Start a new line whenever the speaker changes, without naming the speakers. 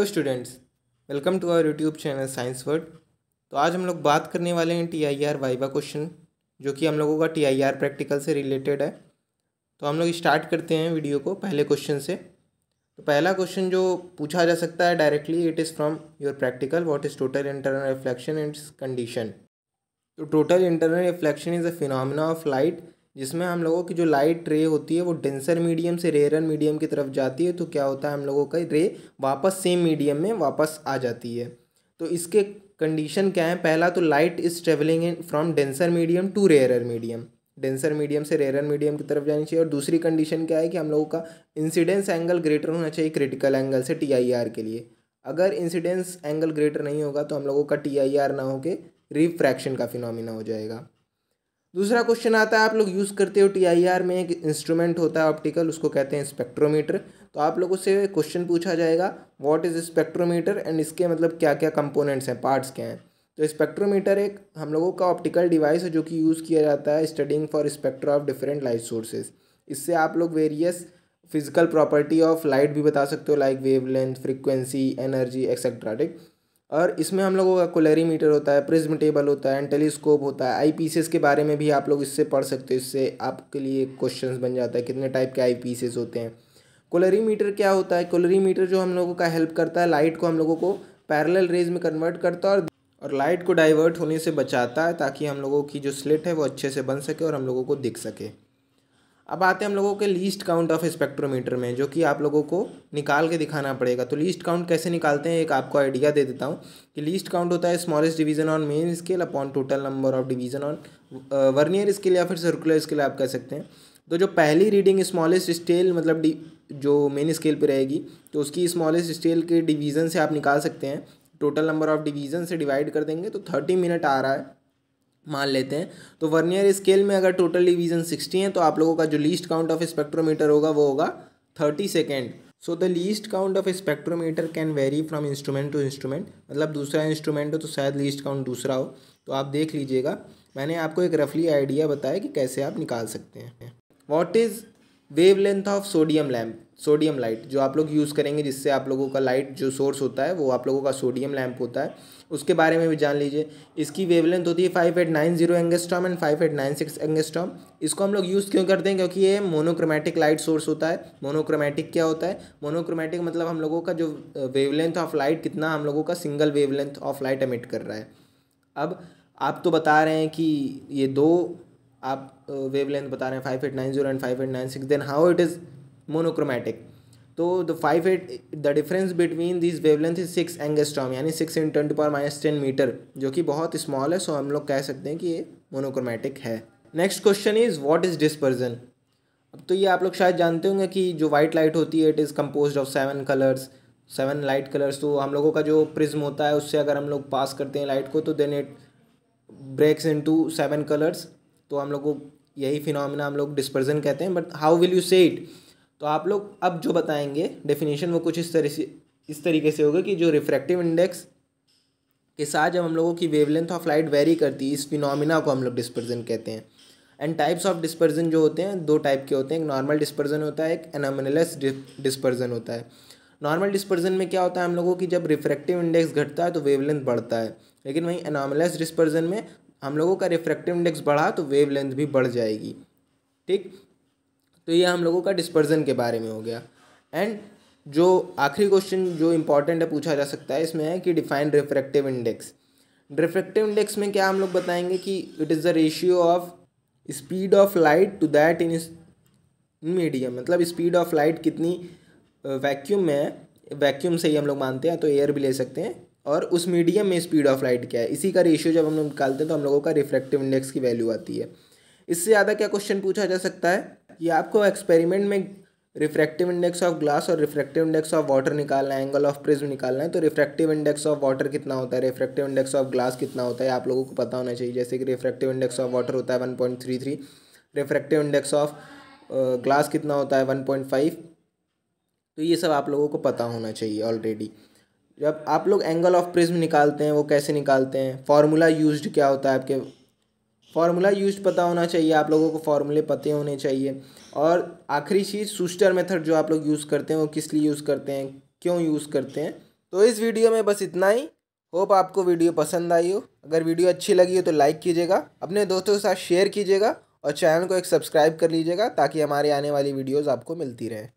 Hello students, welcome to our YouTube channel science word. तो आज हम लोग बात करने वाले हैं TIR वाइवा क्वेश्चन, जो कि हम लोगों का TIR प्रैक्टिकल से रिलेटेड है। तो हम लोग स्टार्ट करते हैं वीडियो को पहले क्वेश्चन से। तो पहला क्वेश्चन जो पूछा जा सकता है directly, it is from your practical, what is total internal reflection and its condition. तो total internal reflection is a phenomena of light, जिसमें हम लोगों की जो लाइट रे होती है वो डेंसर मीडियम से रेयर मीडियम की तरफ जाती है। तो क्या होता है, हम लोगों का रे वापस सेम मीडियम में वापस आ जाती है। तो इसके कंडीशन क्या है, पहला तो light is travelling in from denser medium to rare medium, denser medium से रेयर मीडियम की तरफ जानी चाहिए। और दूसरी कंडीशन क्या है कि हम लोगों का इंसिडेंस एंगल ग्रेटर होना चाहिए क्रिटिकल एंगल से TIR के लिए। अगर इंसिडेंस एंगल ग्रेटर नहीं होगा तो हम लोगों का TIR ना होके रिफ्रैक्शन का फिनोमिना हो जाएगा। दूसरा क्वेश्चन आता है, आप लोग यूज़ करते हो TIR में एक इंस्ट्रूमेंट होता है ऑप्टिकल, उसको कहते हैं स्पेक्ट्रोमीटर। तो आप लोगों से क्वेश्चन पूछा जाएगा व्हाट इज़ स्पेक्ट्रोमीटर एंड इसके मतलब क्या क्या कंपोनेंट्स हैं, पार्ट्स क्या हैं। तो स्पेक्ट्रोमीटर एक हम लोगों का ऑप्टिकल डिवाइस है जो कि यूज़ किया जाता है studying for spectra of different light sources. इससे आप लोग various physical property of light भी बता सकते हो, like wavelength, frequency, energy etcetera. ठीक। और इसमें हम लोगों का कोलरीमीटर होता है, प्रिज्म टेबल होता है, टेलीस्कोप होता है, आई पीसेस के बारे में भी आप लोग इससे पढ़ सकते हो। इससे आपके लिए क्वेश्चंस बन जाता है कितने टाइप के आई पीसेस होते हैं। कोलरीमीटर क्या होता है, कोलरीमीटर जो हम लोगों का हेल्प करता है लाइट को हम लोगों को पैरेलल रेज में कन्वर्ट करता है और लाइट को डाइवर्ट होने से बचाता है, ताकि हम लोगों की जो स्लिट है वो अच्छे से बन सके और हम लोगों को दिख सके। अब आते हैं हम लोगों के लीस्ट काउंट ऑफ स्पेक्ट्रोमीटर में, जो कि आप लोगों को निकाल के दिखाना पड़ेगा। तो लीस्ट काउंट कैसे निकालते हैं, एक आपको आइडिया दे देता हूँ कि लीस्ट काउंट होता है smallest division on main scale upon total number of division on vernier scale या फिर सर्कुलर स्केल आप कह सकते हैं। तो जो पहली रीडिंग स्मॉलेस्ट स्केल मतलब जो मेन स्केल पे रहेगी, तो उसकी स्मॉलेस्ट स्केल के डिवीज़न से आप निकाल सकते हैं। टोटल नंबर ऑफ डिवीज़न से डिवाइड कर देंगे तो 30 मिनट आ रहा है मान लेते हैं। तो वर्नियर स्केल में अगर टोटल डिवीजन 60 है तो आप लोगों का जो लीस्ट काउंट ऑफ स्पेक्ट्रोमीटर होगा वो होगा 30 second. So the least count of spectrometer can vary from instrument to instrument, मतलब दूसरा इंस्ट्रूमेंट हो तो शायद लीस्ट काउंट दूसरा हो। तो आप देख लीजिएगा, मैंने आपको एक रफली आइडिया बताया कि कैसे आप निकाल सकते हैं। What is wavelength of sodium lamp, sodium light जो आप लोग यूज़ करेंगे, जिससे आप लोगों का लाइट जो सोर्स होता है वो आप लोगों का सोडियम लैम्प होता है, उसके बारे में भी जान लीजिए। इसकी वेवलेंथ होती है 5890 एंगस्ट्रॉम एंड 5896 एंगस्ट्रॉम। इसको हम लोग यूज़ क्यों करते हैं, क्योंकि ये मोनोक्रोमैटिक लाइट सोर्स होता है। मोनोक्रोमैटिक क्या होता है, मोनोक्रोमैटिक मतलब हम लोगों का जो वेवलेंथ ऑफ लाइट कितना हम लोगों का single wavelength of light emit कर रहा है। अब आप तो बता रहे हैं कि ये दो आप वेवलेंथ बता रहे हैं 5890 and 5896, then how it is monochromatic. तो the difference between this wavelength is 6 angstrom, यानी 6 × 10⁻10 मीटर, जो कि बहुत स्मॉल है। सो हम लोग कह सकते हैं कि ये मोनोक्रोमैटिक है। Next question is what is dispersion. अब तो ये आप लोग शायद जानते होंगे कि जो वाइट लाइट होती है it is compose of 7 colours, 7 light colours. तो हम लोगों का जो प्रिज्म होता है उससे अगर हम लोग पास करते हैं लाइट को तो then it breaks into 7 colours. तो हम लोग को यही फिनोमिना हम लोग डिस्पर्जन कहते हैं। बट हाउ विल यू से इट, तो आप लोग अब जो बताएंगे डेफिनेशन वो कुछ इस तरीके से होगा कि जो रिफ्रैक्टिव इंडेक्स के साथ जब हम लोगों की वेवलेंथ ऑफ लाइट वेरी करती है, इस फिनोमिना को हम लोग डिस्पर्जन कहते हैं। एंड टाइप्स ऑफ डिस्पर्जन जो होते हैं दो टाइप के होते हैं, एक नॉर्मल डिस्पर्जन होता है, एक एनोमलस डिस्पर्जन होता है। नॉर्मल डिस्पर्जन में क्या होता है, हम लोगों की जब रिफ्रैक्टिव इंडेक्स घटता है तो वेवलेंथ बढ़ता है, लेकिन वहीं एनोमलस डिस्पर्जन में हम लोगों का रिफ्रैक्टिव इंडेक्स बढ़ा तो वेवलेंथ भी बढ़ जाएगी। ठीक। तो ये हम लोगों का डिस्पर्जन के बारे में हो गया। एंड जो आखिरी क्वेश्चन जो इंपॉर्टेंट है पूछा जा सकता है इसमें है कि define refractive index. Refractive index में क्या हम लोग बताएंगे कि it is the ratio of speed of light to that in medium, मतलब स्पीड ऑफ लाइट कितनी वैक्यूम में है, वैक्यूम से ही हम लोग मानते हैं तो एयर भी ले सकते हैं, और उस मीडियम में स्पीड ऑफ लाइट क्या है, इसी का रेशियो जब हम लोग निकालते हैं तो हम लोगों का रिफ्रैक्टिव इंडेक्स की वैल्यू आती है। इससे ज़्यादा क्या क्वेश्चन पूछा जा सकता है कि आपको एक्सपेरिमेंट में रिफ्रैक्टिव इंडेक्स ऑफ ग्लास और रिफ्रैक्टिव इंडेक्स ऑफ वाटर निकालना है, एंगल ऑफ प्रिज्म निकालना है। तो रिफ्रैक्टिव इंडेक्स ऑफ वाटर कितना होता है, रिफ्रैक्टिव इंडेक्स ऑफ ग्लास कितना होता है, आप लोगों को पता होना चाहिए। जैसे कि रिफ्रैक्टिव इंडेक्स ऑफ वाटर होता है 1.33, रिफ्रैक्टिव इंडेक्स ऑफ ग्लास कितना होता है 1.5। तो ये सब आप लोगों को पता होना चाहिए ऑलरेडी। जब आप लोग एंगल ऑफ प्रिज्म निकालते हैं वो कैसे निकालते हैं, फार्मूला यूज्ड क्या होता है, आपके फार्मूला यूज्ड पता होना चाहिए, आप लोगों को फार्मूले पते होने चाहिए। और आखिरी चीज़ शूस्टर मेथड जो आप लोग यूज़ करते हैं वो किस लिए यूज़ करते हैं, क्यों यूज़ करते हैं, तो इस वीडियो में बस इतना ही। होप आपको वीडियो पसंद आई हो। अगर वीडियो अच्छी लगी हो तो लाइक कीजिएगा, अपने दोस्तों के साथ शेयर कीजिएगा और चैनल को एक सब्सक्राइब कर लीजिएगा ताकि हमारे आने वाली वीडियोज़ आपको मिलती रहे।